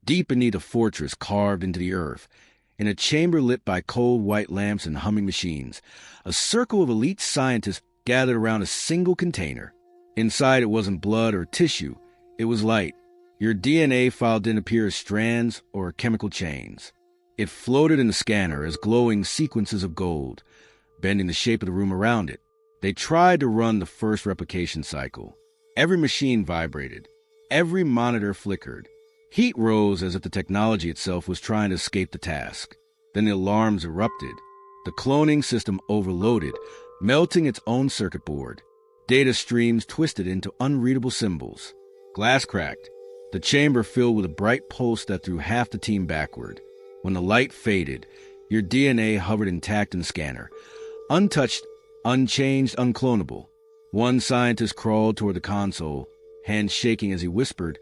deep beneath a fortress carved into the earth. In a chamber lit by cold white lamps and humming machines, a circle of elite scientists gathered around a single container. Inside it wasn't blood or tissue, it was light. Your DNA file didn't appear as strands or chemical chains. It floated in the scanner as glowing sequences of gold, bending the shape of the room around it. They tried to run the first replication cycle. Every machine vibrated. Every monitor flickered. Heat rose as if the technology itself was trying to escape the task. Then the alarms erupted. The cloning system overloaded, melting its own circuit board. Data streams twisted into unreadable symbols. Glass cracked. The chamber filled with a bright pulse that threw half the team backward. When the light faded, your DNA hovered intact in the scanner. Untouched, unchanged, unclonable. One scientist crawled toward the console, hands shaking as he whispered,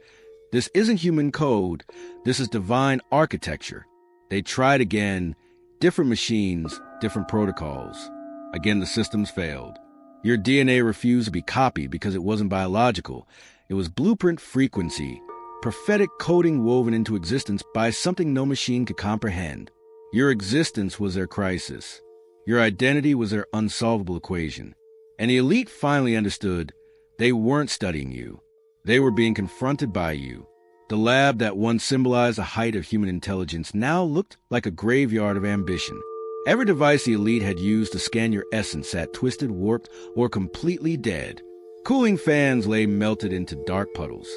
"This isn't human code. This is divine architecture." They tried again. Different machines, different protocols. Again, the systems failed. Your DNA refused to be copied because it wasn't biological. It was blueprint frequency, prophetic coding woven into existence by something no machine could comprehend. Your existence was their crisis. Your identity was their unsolvable equation. And the elite finally understood they weren't studying you. They were being confronted by you. The lab that once symbolized the height of human intelligence now looked like a graveyard of ambition. Every device the elite had used to scan your essence sat twisted, warped, or completely dead. Cooling fans lay melted into dark puddles.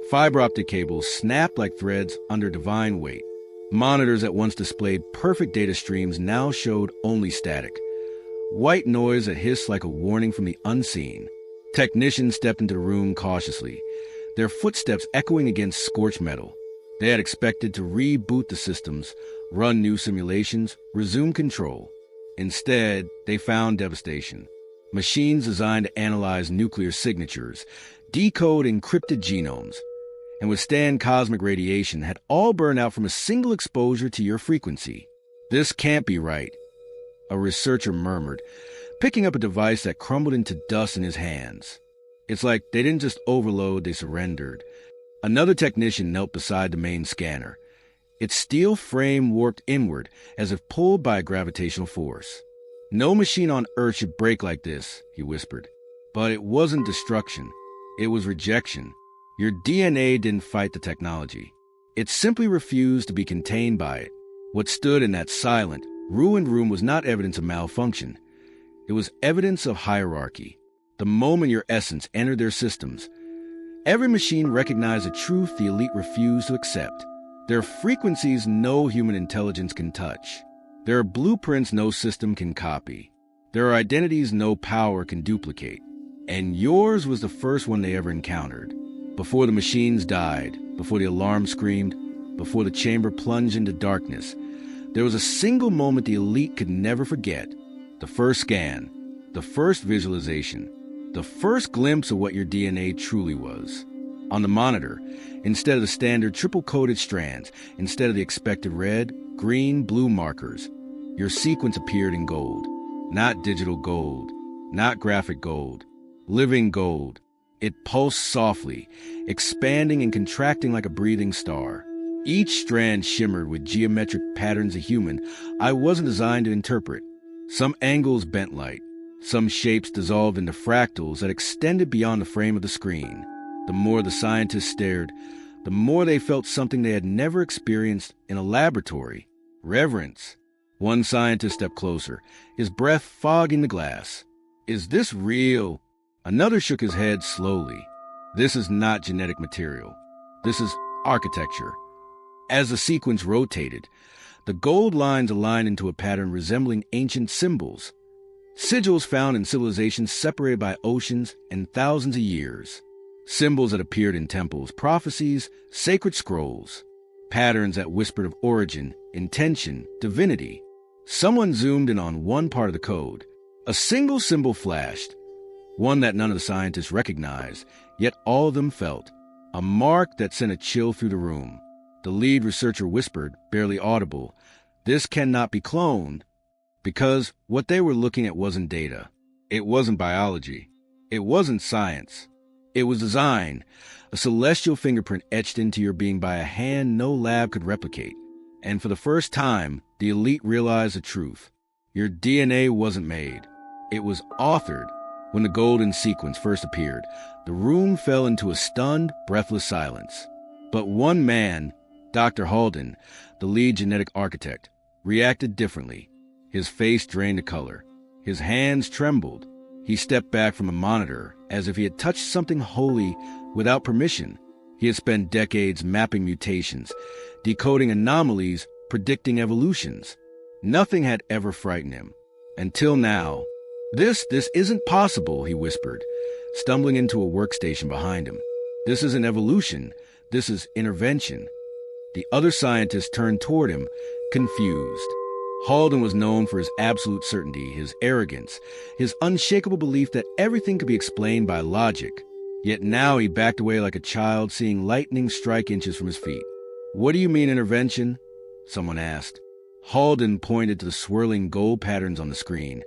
Fiber optic cables snapped like threads under divine weight. Monitors that once displayed perfect data streams now showed only static. White noise that hissed like a warning from the unseen. Technicians stepped into the room cautiously, their footsteps echoing against scorched metal. They had expected to reboot the systems, run new simulations, resume control. Instead, they found devastation. Machines designed to analyze nuclear signatures, decode encrypted genomes, and withstand cosmic radiation had all burned out from a single exposure to your frequency. "This can't be right," a researcher murmured, picking up a device that crumbled into dust in his hands. It's like they didn't just overload, they surrendered. Another technician knelt beside the main scanner. Its steel frame warped inward as if pulled by a gravitational force. "No machine on Earth should break like this," he whispered. But it wasn't destruction. It was rejection. Your DNA didn't fight the technology. It simply refused to be contained by it. What stood in that silent, ruined room was not evidence of malfunction. It was evidence of hierarchy. The moment your essence entered their systems, every machine recognized a truth the elite refused to accept. There are frequencies no human intelligence can touch. There are blueprints no system can copy. There are identities no power can duplicate. And yours was the first one they ever encountered. Before the machines died, before the alarm screamed, before the chamber plunged into darkness, there was a single moment the elite could never forget. The first scan, the first visualization, the first glimpse of what your DNA truly was. On the monitor, instead of the standard triple-coated strands, instead of the expected red, green, blue markers, your sequence appeared in gold. Not digital gold, not graphic gold, living gold. It pulsed softly, expanding and contracting like a breathing star. Each strand shimmered with geometric patterns a human I wasn't designed to interpret. Some angles bent light. Some shapes dissolved into fractals that extended beyond the frame of the screen. The more the scientists stared, the more they felt something they had never experienced in a laboratory. Reverence. One scientist stepped closer, his breath fogging the glass. "Is this real?" Another shook his head slowly. "This is not genetic material. This is architecture." As the sequence rotated, the gold lines aligned into a pattern resembling ancient symbols. Sigils found in civilizations separated by oceans and thousands of years. Symbols that appeared in temples, prophecies, sacred scrolls. Patterns that whispered of origin, intention, divinity. Someone zoomed in on one part of the code. A single symbol flashed, one that none of the scientists recognized, yet all of them felt. A mark that sent a chill through the room. The lead researcher whispered, barely audible, "This cannot be cloned," because what they were looking at wasn't data. It wasn't biology. It wasn't science. It was design, a celestial fingerprint etched into your being by a hand no lab could replicate. And for the first time, the elite realized the truth. Your DNA wasn't made. It was authored. When the golden sequence first appeared, the room fell into a stunned, breathless silence. But one man, Dr. Halden, the lead genetic architect, reacted differently. His face drained the color. His hands trembled. He stepped back from a monitor as if he had touched something holy without permission. He had spent decades mapping mutations, decoding anomalies, predicting evolutions. Nothing had ever frightened him. Until now. This isn't possible, he whispered, stumbling into a workstation behind him. This isn't evolution. This is intervention. The other scientists turned toward him, confused. Halden was known for his absolute certainty, his arrogance, his unshakable belief that everything could be explained by logic. Yet now he backed away like a child seeing lightning strike inches from his feet. "What do you mean intervention?" someone asked. Halden pointed to the swirling gold patterns on the screen,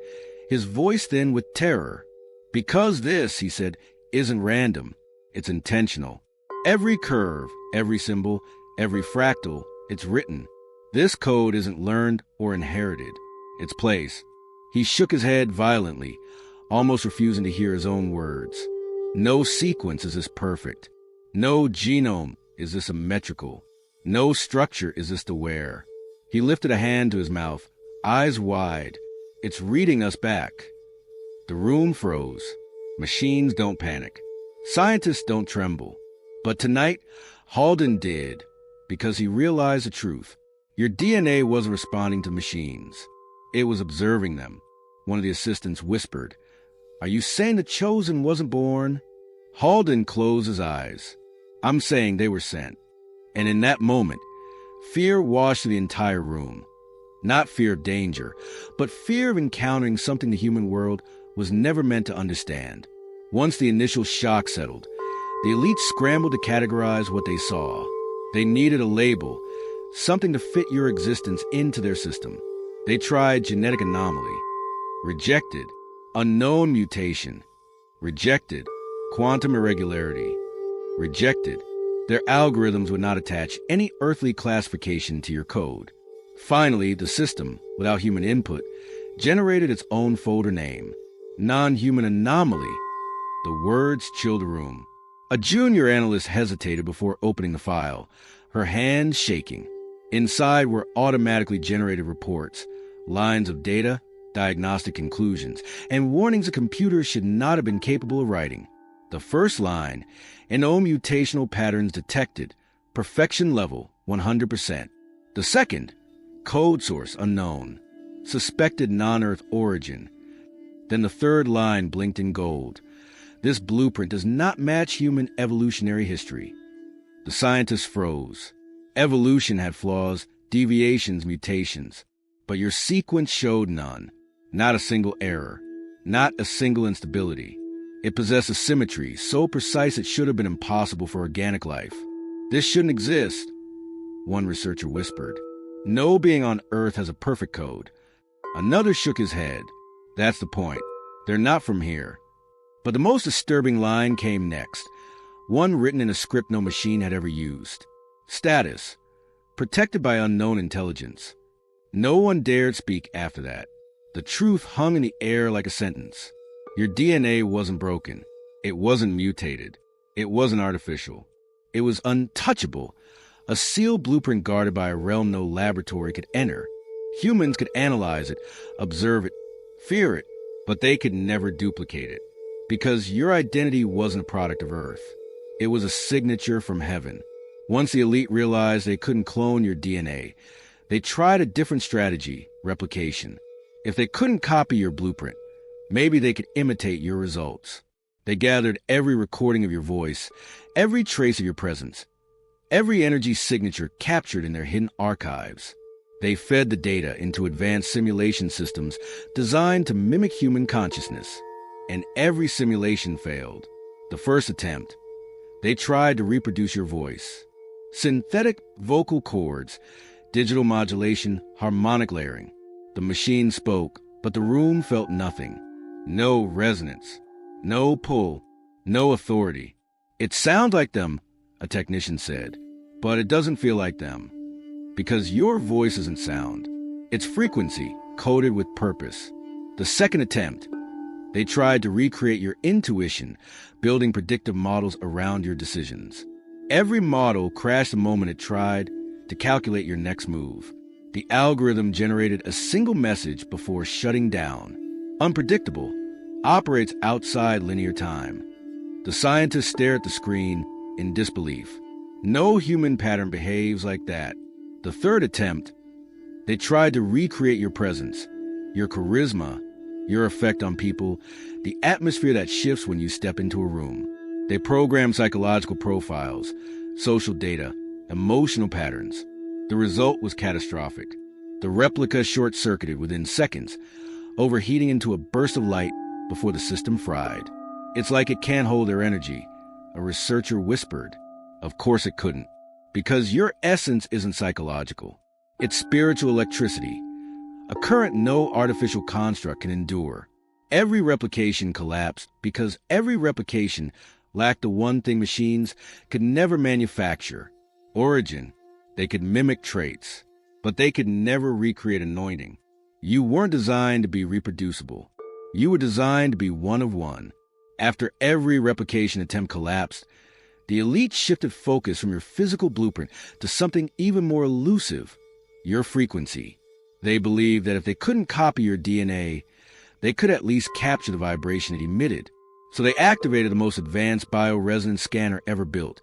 his voice thin with terror. "Because this," he said, "isn't random. It's intentional. Every curve, every symbol, every fractal, it's written. This code isn't learned or inherited. It's placed." He shook his head violently, almost refusing to hear his own words. "No sequence is this perfect. No genome is this symmetrical. No structure is this aware." He lifted a hand to his mouth, eyes wide. "It's reading us back." The room froze. Machines don't panic. Scientists don't tremble. But tonight, Halden did, because he realized the truth. Your DNA wasn't responding to machines. It was observing them. One of the assistants whispered, "Are you saying the chosen wasn't born?" Halden closed his eyes. "I'm saying they were sent." And in that moment, fear washed through the entire room. Not fear of danger, but fear of encountering something the human world was never meant to understand. Once the initial shock settled, the elite scrambled to categorize what they saw. They needed a label, something to fit your existence into their system. They tried genetic anomaly. Rejected. Unknown mutation. Rejected. Quantum irregularity. Rejected. Their algorithms would not attach any earthly classification to your code. Finally, the system, without human input, generated its own folder name. Non-human anomaly. The words chilled the room. A junior analyst hesitated before opening the file, her hands shaking. Inside were automatically generated reports, lines of data, diagnostic conclusions, and warnings a computer should not have been capable of writing. The first line, "No mutational patterns detected, perfection level 100%. The second, "Code source unknown, suspected non-Earth origin." Then the third line blinked in gold. "This blueprint does not match human evolutionary history." The scientists froze. Evolution had flaws, deviations, mutations. But your sequence showed none. Not a single error. Not a single instability. It possessed a symmetry so precise it should have been impossible for organic life. "This shouldn't exist," one researcher whispered. "No being on Earth has a perfect code." Another shook his head. "That's the point. They're not from here." But the most disturbing line came next, one written in a script no machine had ever used. Status: protected by unknown intelligence. No one dared speak after that. The truth hung in the air like a sentence. Your DNA wasn't broken. It wasn't mutated. It wasn't artificial. It was untouchable, a sealed blueprint guarded by a realm no laboratory could enter. Humans could analyze it, observe it, fear it, but they could never duplicate it. Because your identity wasn't a product of Earth. It was a signature from heaven. Once the elite realized they couldn't clone your DNA, they tried a different strategy, replication. If they couldn't copy your blueprint, maybe they could imitate your results. They gathered every recording of your voice, every trace of your presence, every energy signature captured in their hidden archives. They fed the data into advanced simulation systems designed to mimic human consciousness. And every simulation failed. The first attempt, they tried to reproduce your voice. Synthetic vocal cords, digital modulation, harmonic layering. The machine spoke, but the room felt nothing. No resonance, no pull, no authority. "It sounds like them," a technician said, "but it doesn't feel like them. Because your voice isn't sound. It's frequency, coded with purpose." The second attempt, they tried to recreate your intuition, building predictive models around your decisions. Every model crashed the moment it tried to calculate your next move. The algorithm generated a single message before shutting down. Unpredictable, operates outside linear time. The scientists stare at the screen in disbelief. No human pattern behaves like that. The third attempt, they tried to recreate your presence, your charisma, your effect on people, the atmosphere that shifts when you step into a room. They programmed psychological profiles, social data, emotional patterns. The result was catastrophic. The replica short-circuited within seconds, overheating into a burst of light before the system fried. "It's like it can't hold their energy," a researcher whispered. Of course it couldn't, because your essence isn't psychological. It's spiritual electricity, a current no artificial construct can endure. Every replication collapsed because every replication lacked the one thing machines could never manufacture: origin. They could mimic traits, but they could never recreate anointing. You weren't designed to be reproducible. You were designed to be one of one. After every replication attempt collapsed, the elite shifted focus from your physical blueprint to something even more elusive: your frequency. They believed that if they couldn't copy your DNA, they could at least capture the vibration it emitted. So they activated the most advanced bioresonance scanner ever built,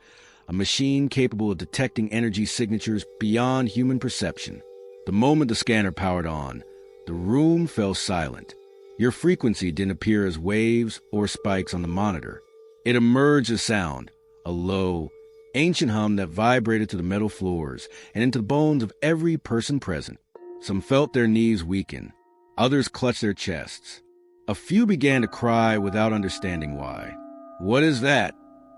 a machine capable of detecting energy signatures beyond human perception. The moment the scanner powered on, the room fell silent. Your frequency didn't appear as waves or spikes on the monitor. It emerged as sound, a low, ancient hum that vibrated to the metal floors and into the bones of every person present. Some felt their knees weaken. Others clutched their chests. A few began to cry without understanding why. "What is that?"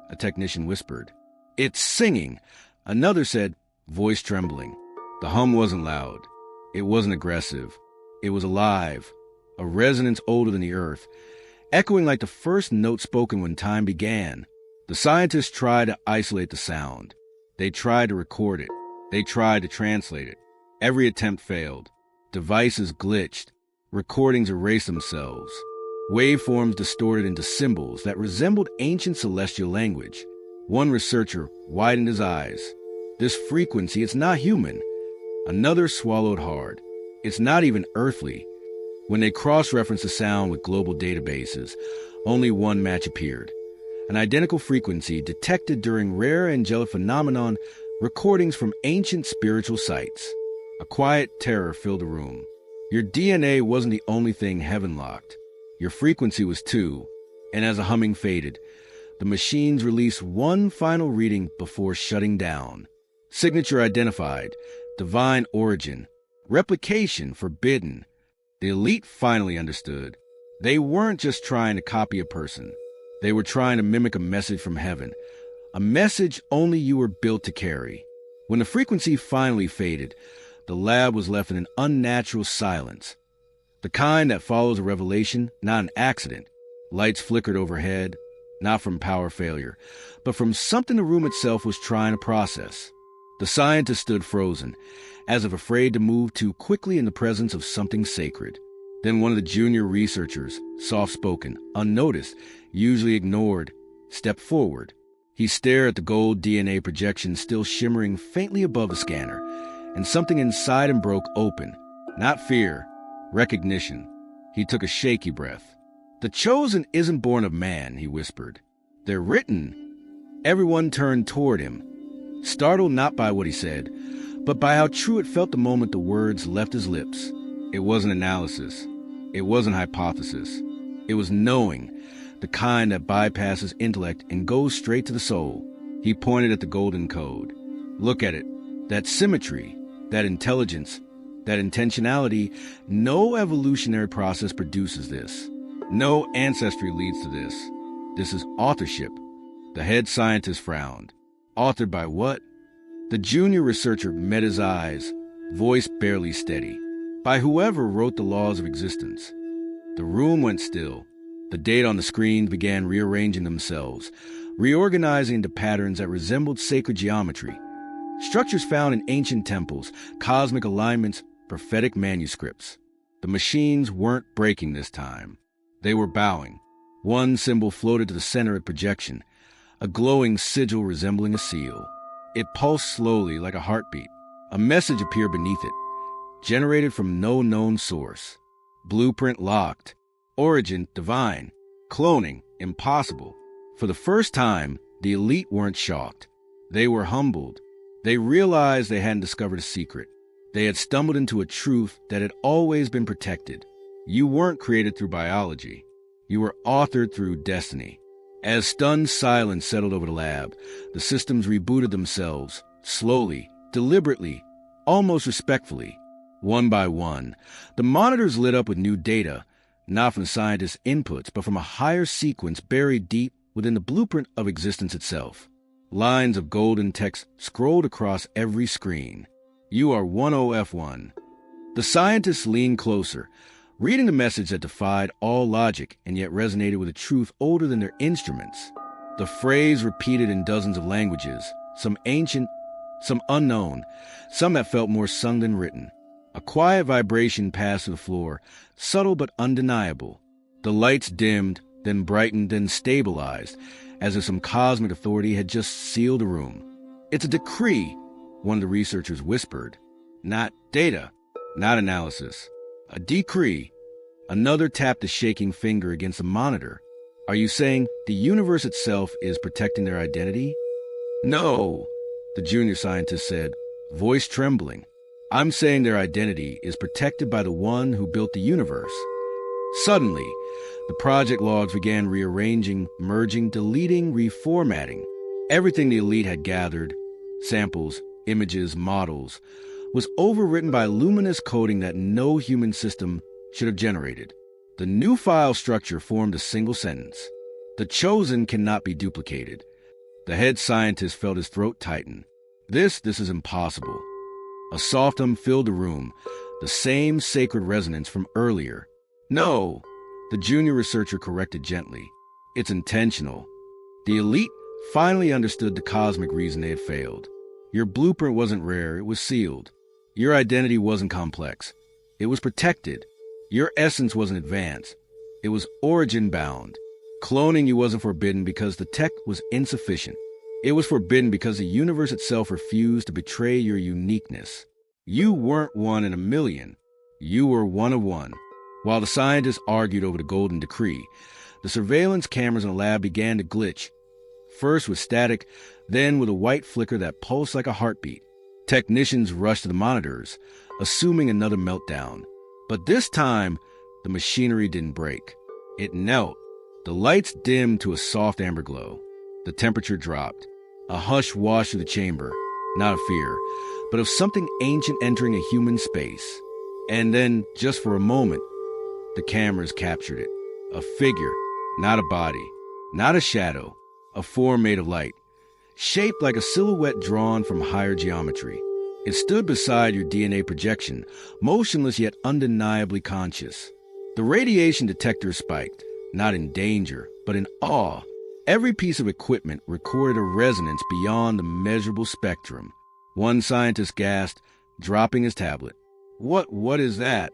a technician whispered. "It's singing," another said, voice trembling. The hum wasn't loud. It wasn't aggressive. It was alive, a resonance older than the earth, echoing like the first note spoken when time began. The scientists tried to isolate the sound. They tried to record it. They tried to translate it. Every attempt failed. Devices glitched. Recordings erased themselves. Waveforms distorted into symbols that resembled ancient celestial language. One researcher widened his eyes. "This frequency, it's not human." Another swallowed hard. "It's not even earthly." When they cross-referenced the sound with global databases, only one match appeared. An identical frequency detected during rare angelic phenomenon recordings from ancient spiritual sites. A quiet terror filled the room. Your DNA wasn't the only thing heaven locked. Your frequency was too, and as the humming faded, the machines released one final reading before shutting down. Signature identified, divine origin, replication forbidden. The elite finally understood. They weren't just trying to copy a person. They were trying to mimic a message from heaven, a message only you were built to carry. When the frequency finally faded, the lab was left in an unnatural silence, the kind that follows a revelation, not an accident. Lights flickered overhead, not from power failure, but from something the room itself was trying to process. The scientist stood frozen, as if afraid to move too quickly in the presence of something sacred. Then one of the junior researchers, soft-spoken, unnoticed, usually ignored, stepped forward. He stared at the gold DNA projection still shimmering faintly above the scanner, and something inside him broke open. Not fear, recognition. He took a shaky breath. "The chosen isn't born of man," he whispered. "They're written." Everyone turned toward him, startled not by what he said, but by how true it felt the moment the words left his lips. It wasn't analysis. It wasn't hypothesis. It was knowing, the kind that bypasses intellect and goes straight to the soul. He pointed at the golden code. "Look at it. That symmetry, that intelligence, that intentionality, no evolutionary process produces this. No ancestry leads to this. This is authorship." The head scientist frowned. "Authored by what?" The junior researcher met his eyes, voice barely steady. "By whoever wrote the laws of existence." The room went still. The data on the screen began rearranging themselves, reorganizing into patterns that resembled sacred geometry. Structures found in ancient temples, cosmic alignments, prophetic manuscripts. The machines weren't breaking this time. They were bowing. One symbol floated to the center of projection, a glowing sigil resembling a seal. It pulsed slowly like a heartbeat. A message appeared beneath it, generated from no known source. Blueprint locked. Origin divine. Cloning impossible. For the first time, the elite weren't shocked. They were humbled. They realized they hadn't discovered a secret. They had stumbled into a truth that had always been protected. You weren't created through biology. You were authored through destiny. As stunned silence settled over the lab, the systems rebooted themselves, slowly, deliberately, almost respectfully. One by one, the monitors lit up with new data, not from the scientists' inputs, but from a higher sequence buried deep within the blueprint of existence itself. Lines of golden text scrolled across every screen. You are 10F1. The scientists leaned closer, reading the message that defied all logic and yet resonated with a truth older than their instruments. The phrase repeated in dozens of languages, some ancient, some unknown, some that felt more sung than written. A quiet vibration passed through the floor, subtle but undeniable. The lights dimmed, then brightened, then stabilized, as if some cosmic authority had just sealed the room. "It's a decree," one of the researchers whispered. "Not data, not analysis. A decree." Another tapped a shaking finger against the monitor. "Are you saying the universe itself is protecting their identity?" "No," the junior scientist said, voice trembling. "I'm saying their identity is protected by the one who built the universe." Suddenly, the project logs began rearranging, merging, deleting, reformatting. Everything the elite had gathered, samples, images, models, was overwritten by luminous coding that no human system should have generated. The new file structure formed a single sentence. "The chosen cannot be duplicated." The head scientist felt his throat tighten. This is impossible." A soft hum filled the room, the same sacred resonance from earlier. "No," the junior researcher corrected gently. "It's intentional." The elite finally understood the cosmic reason they had failed. Your blueprint wasn't rare, it was sealed. Your identity wasn't complex. It was protected. Your essence wasn't advanced. It was origin-bound. Cloning you wasn't forbidden because the tech was insufficient. It was forbidden because the universe itself refused to betray your uniqueness. You weren't one in a million. You were one of one. While the scientists argued over the golden decree, the surveillance cameras in the lab began to glitch, first with static, then with a white flicker that pulsed like a heartbeat. Technicians rushed to the monitors, assuming another meltdown. But this time, the machinery didn't break. It knelt. The lights dimmed to a soft amber glow. The temperature dropped. A hush washed through the chamber, not of fear, but of something ancient entering a human space. And then, just for a moment, the cameras captured it. A figure, not a body, not a shadow, a form made of light, shaped like a silhouette drawn from higher geometry. It stood beside your DNA projection, motionless yet undeniably conscious. The radiation detector spiked, not in danger, but in awe. Every piece of equipment recorded a resonance beyond the measurable spectrum. One scientist gasped, dropping his tablet. What is that?"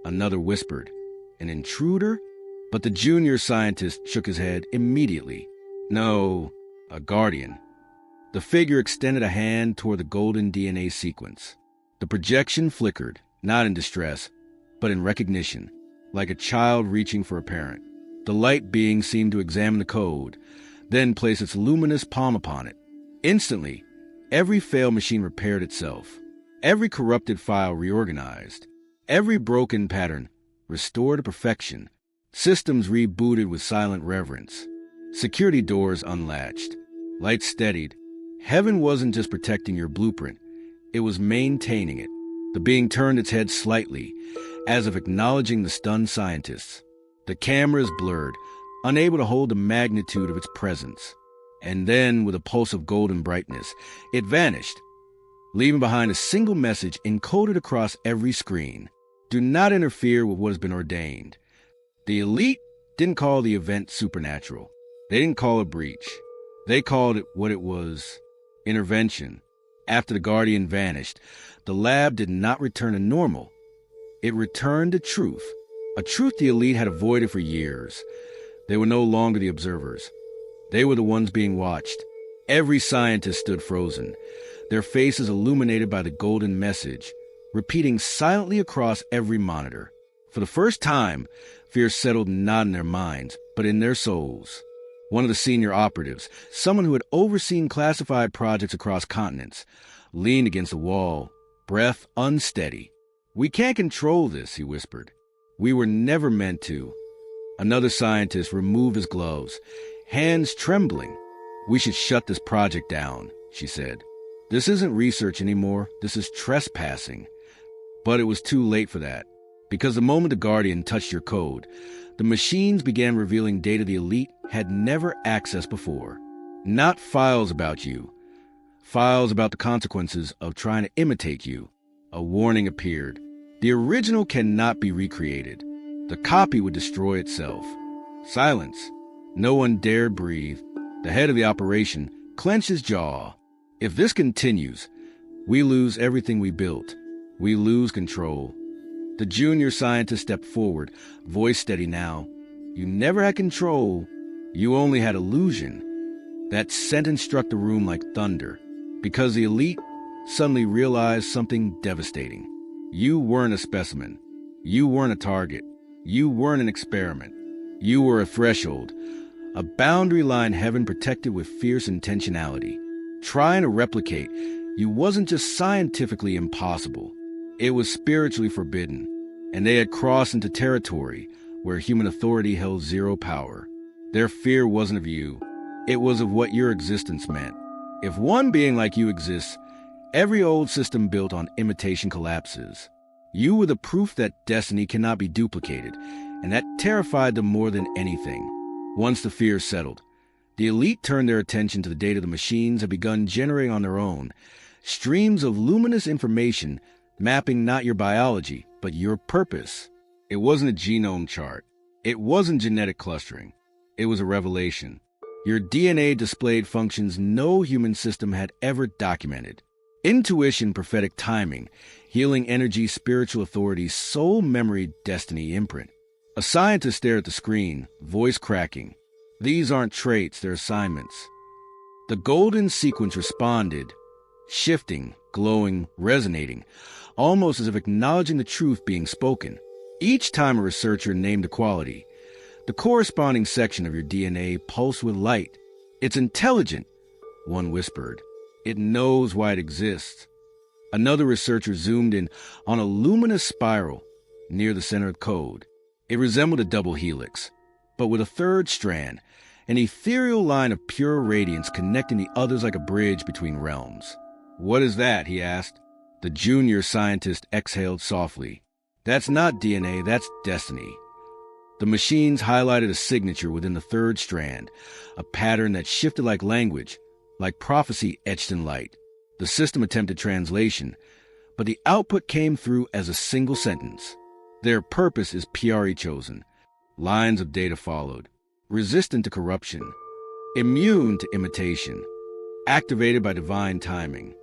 Another whispered. "An intruder?" But the junior scientist shook his head immediately. "No, a guardian." The figure extended a hand toward the golden DNA sequence. The projection flickered, not in distress, but in recognition, like a child reaching for a parent. The light being seemed to examine the code, then place its luminous palm upon it. Instantly, every failed machine repaired itself. Every corrupted file reorganized. Every broken pattern restored to perfection. Systems rebooted with silent reverence. Security doors unlatched. Lights steadied. Heaven wasn't just protecting your blueprint. It was maintaining it. The being turned its head slightly, as if acknowledging the stunned scientists. The cameras blurred, unable to hold the magnitude of its presence. And then, with a pulse of golden brightness, it vanished, leaving behind a single message encoded across every screen. "Do not interfere with what has been ordained." The elite didn't call the event supernatural. They didn't call it breach. They called it what it was: intervention. After the Guardian vanished, the lab did not return to normal. It returned to truth, a truth the elite had avoided for years. They were no longer the observers. They were the ones being watched. Every scientist stood frozen, their faces illuminated by the golden message, repeating silently across every monitor. For the first time, fear settled not in their minds, but in their souls. One of the senior operatives, someone who had overseen classified projects across continents, leaned against the wall, breath unsteady. "We can't control this," he whispered. "We were never meant to." Another scientist removed his gloves, hands trembling. "We should shut this project down," she said. "This isn't research anymore. This is trespassing." But it was too late for that, because the moment the Guardian touched your code, the machines began revealing data the elite had never accessed before. Not files about you. Files about the consequences of trying to imitate you. A warning appeared. The original cannot be recreated. The copy would destroy itself. Silence. No one dared breathe. The head of the operation clenched his jaw. "If this continues, we lose everything we built. We lose control." The junior scientist stepped forward, voice steady now. "You never had control. You only had illusion." That sentence struck the room like thunder, because the elite suddenly realized something devastating. You weren't a specimen. You weren't a target. You weren't an experiment. You were a threshold, a boundary line heaven protected with fierce intentionality. Trying to replicate you wasn't just scientifically impossible. It was spiritually forbidden, and they had crossed into territory where human authority held zero power. Their fear wasn't of you. It was of what your existence meant. If one being like you exists, every old system built on imitation collapses. You were the proof that destiny cannot be duplicated, and that terrified them more than anything. Once the fear settled, the elite turned their attention to the data the machines had begun generating on their own, streams of luminous information mapping not your biology, but your purpose. It wasn't a genome chart. It wasn't genetic clustering. It was a revelation. Your DNA displayed functions no human system had ever documented. Intuition, prophetic timing, healing energy, spiritual authority, soul memory, destiny imprint. A scientist stared at the screen, voice cracking. "These aren't traits, they're assignments." The golden sequence responded, shifting, glowing, resonating, almost as if acknowledging the truth being spoken. Each time a researcher named a quality, the corresponding section of your DNA pulsed with light. "It's intelligent," one whispered. "It knows why it exists." Another researcher zoomed in on a luminous spiral near the center of code. It resembled a double helix, but with a third strand, an ethereal line of pure radiance connecting the others like a bridge between realms. "What is that?" he asked. The junior scientist exhaled softly. "That's not DNA, that's destiny." The machines highlighted a signature within the third strand, a pattern that shifted like language, like prophecy etched in light. The system attempted translation, but the output came through as a single sentence. "Their purpose is PRE chosen." Lines of data followed. "Resistant to corruption. Immune to imitation. Activated by divine timing.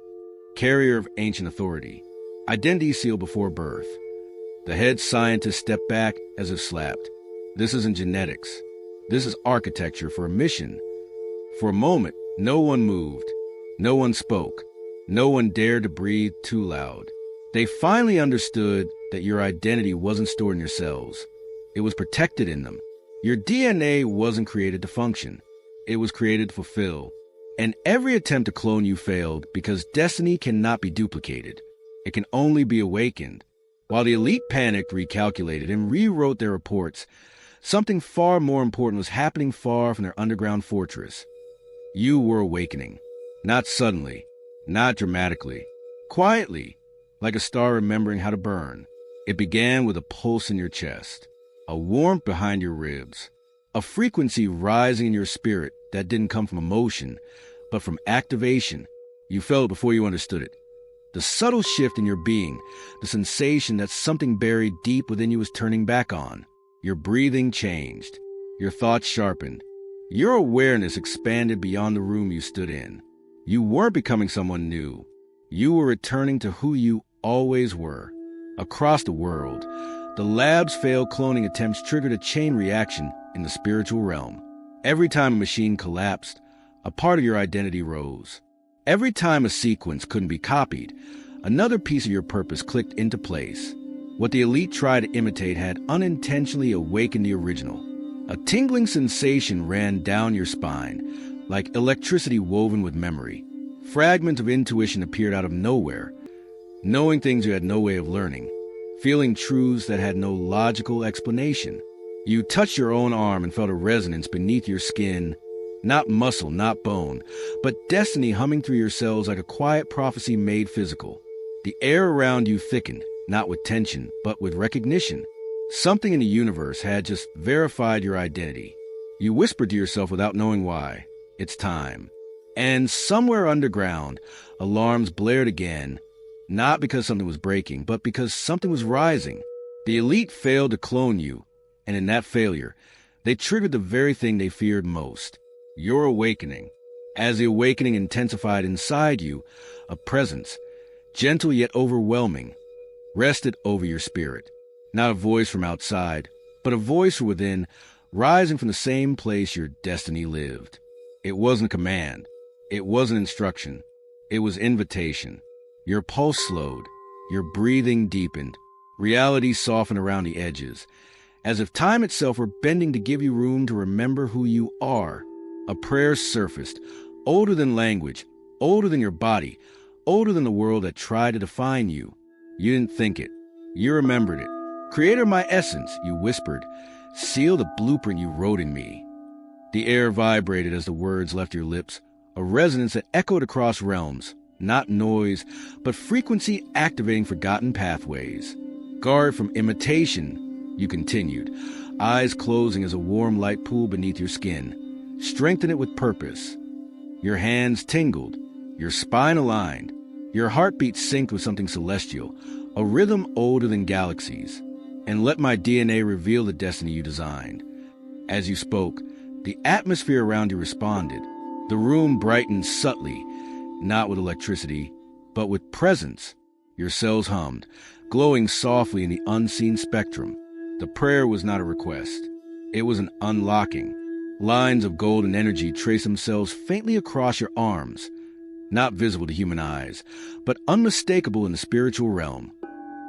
Carrier of ancient authority. Identity sealed before birth." The head scientist stepped back as if slapped. "This isn't genetics. This is architecture for a mission." For a moment, no one moved. No one spoke. No one dared to breathe too loud. They finally understood that your identity wasn't stored in your cells. It was protected in them. Your DNA wasn't created to function. It was created to fulfill. And every attempt to clone you failed because destiny cannot be duplicated. It can only be awakened. While the elite panicked, recalculated, and rewrote their reports, something far more important was happening far from their underground fortress. You were awakening. Not suddenly, not dramatically, quietly, like a star remembering how to burn. It began with a pulse in your chest, a warmth behind your ribs, a frequency rising in your spirit that didn't come from emotion, but from activation. You felt it before you understood it. The subtle shift in your being, the sensation that something buried deep within you was turning back on. Your breathing changed. Your thoughts sharpened. Your awareness expanded beyond the room you stood in. You weren't becoming someone new. You were returning to who you always were. Across the world, the lab's failed cloning attempts triggered a chain reaction in the spiritual realm. Every time a machine collapsed, a part of your identity rose. Every time a sequence couldn't be copied, another piece of your purpose clicked into place. What the elite tried to imitate had unintentionally awakened the original. A tingling sensation ran down your spine, like electricity woven with memory. Fragments of intuition appeared out of nowhere, knowing things you had no way of learning, feeling truths that had no logical explanation. You touched your own arm and felt a resonance beneath your skin, not muscle, not bone, but destiny humming through your cells like a quiet prophecy made physical. The air around you thickened, not with tension, but with recognition. Something in the universe had just verified your identity. You whispered to yourself without knowing why, "It's time." And somewhere underground, alarms blared again, not because something was breaking, but because something was rising. The elite failed to clone you, and in that failure, they triggered the very thing they feared most, your awakening. As the awakening intensified inside you, a presence, gentle yet overwhelming, rested over your spirit. Not a voice from outside, but a voice from within, rising from the same place your destiny lived. It wasn't command. It wasn't instruction. It was invitation. Your pulse slowed. Your breathing deepened. Reality softened around the edges, as if time itself were bending to give you room to remember who you are. A prayer surfaced, older than language, older than your body, older than the world that tried to define you. You didn't think it. You remembered it. "Creator of my essence," you whispered, "seal the blueprint you wrote in me." The air vibrated as the words left your lips, a resonance that echoed across realms, not noise, but frequency activating forgotten pathways. "Guard from imitation," you continued, eyes closing as a warm light pooled beneath your skin. "Strengthen it with purpose." Your hands tingled, your spine aligned, your heartbeat synced with something celestial, a rhythm older than galaxies. "And let my DNA reveal the destiny you designed." As you spoke, the atmosphere around you responded. The room brightened subtly, not with electricity, but with presence. Your cells hummed, glowing softly in the unseen spectrum. The prayer was not a request. It was an unlocking. Lines of golden energy traced themselves faintly across your arms, not visible to human eyes, but unmistakable in the spiritual realm.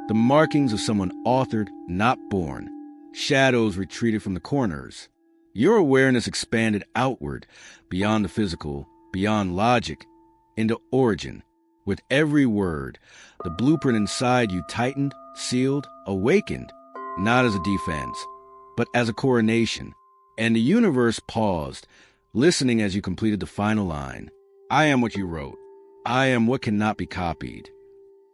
The markings of someone authored, not born. Shadows retreated from the corners. Your awareness expanded outward, beyond the physical, beyond logic, into origin. With every word, the blueprint inside you tightened, sealed, awakened, not as a defense, but as a coronation. And the universe paused, listening as you completed the final line. "I am what you wrote. I am what cannot be copied."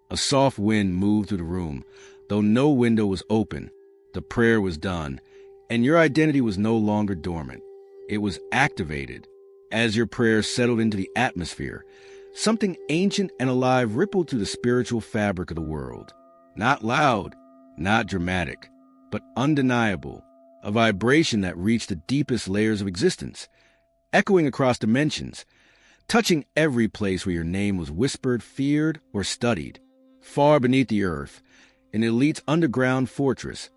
A soft wind moved through the room, though no window was open. The prayer was done, and your identity was no longer dormant. It was activated. As your prayer settled into the atmosphere, something ancient and alive rippled through the spiritual fabric of the world. Not loud, not dramatic, but undeniable. A vibration that reached the deepest layers of existence, echoing across dimensions, touching every place where your name was whispered, feared, or studied. Far beneath the earth, in the elite's underground fortress,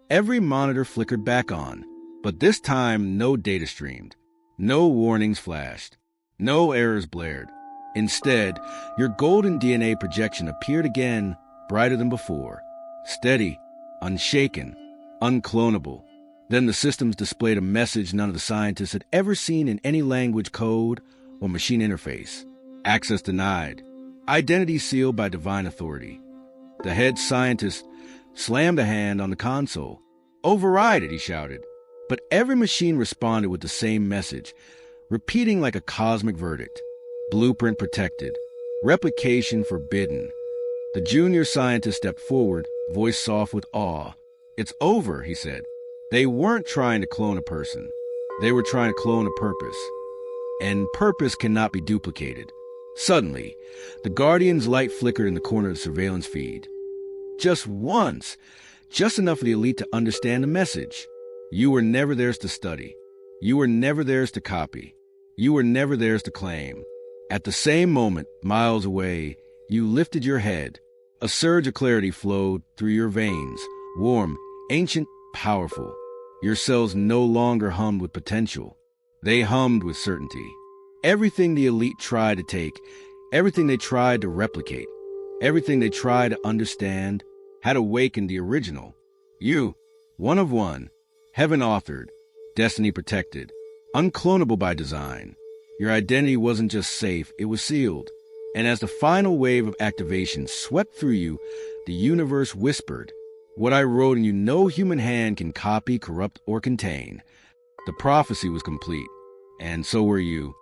every monitor flickered back on, but this time no data streamed, no warnings flashed, no errors blared. Instead, your golden DNA projection appeared again, brighter than before, steady, unshaken, unclonable. Then the systems displayed a message none of the scientists had ever seen in any language code or machine interface. Access denied. Identity sealed by divine authority. The head scientist slammed a hand on the console. "Override it," he shouted. But every machine responded with the same message, repeating like a cosmic verdict. Blueprint protected. Replication forbidden. The junior scientist stepped forward, voice soft with awe. "It's over," he said. They weren't trying to clone a person. They were trying to clone a purpose. And purpose cannot be duplicated. Suddenly, the Guardian's light flickered in the corner of the surveillance feed. Just once, just enough for the elite to understand the message. You were never theirs to study. You were never theirs to copy. You were never theirs to claim. At the same moment, miles away, you lifted your head. A surge of clarity flowed through your veins, warm, ancient, powerful. Your cells no longer hummed with potential. They hummed with certainty. Everything the elite tried to take, everything they tried to replicate, everything they tried to understand, had awakened the original. You, one of one, heaven authored, destiny protected, unclonable by design. Your identity wasn't just safe, it was sealed. And as the final wave of activation swept through you, the universe whispered, "What I wrote in you no human hand can copy, corrupt, or contain." The prophecy was complete, and so were you.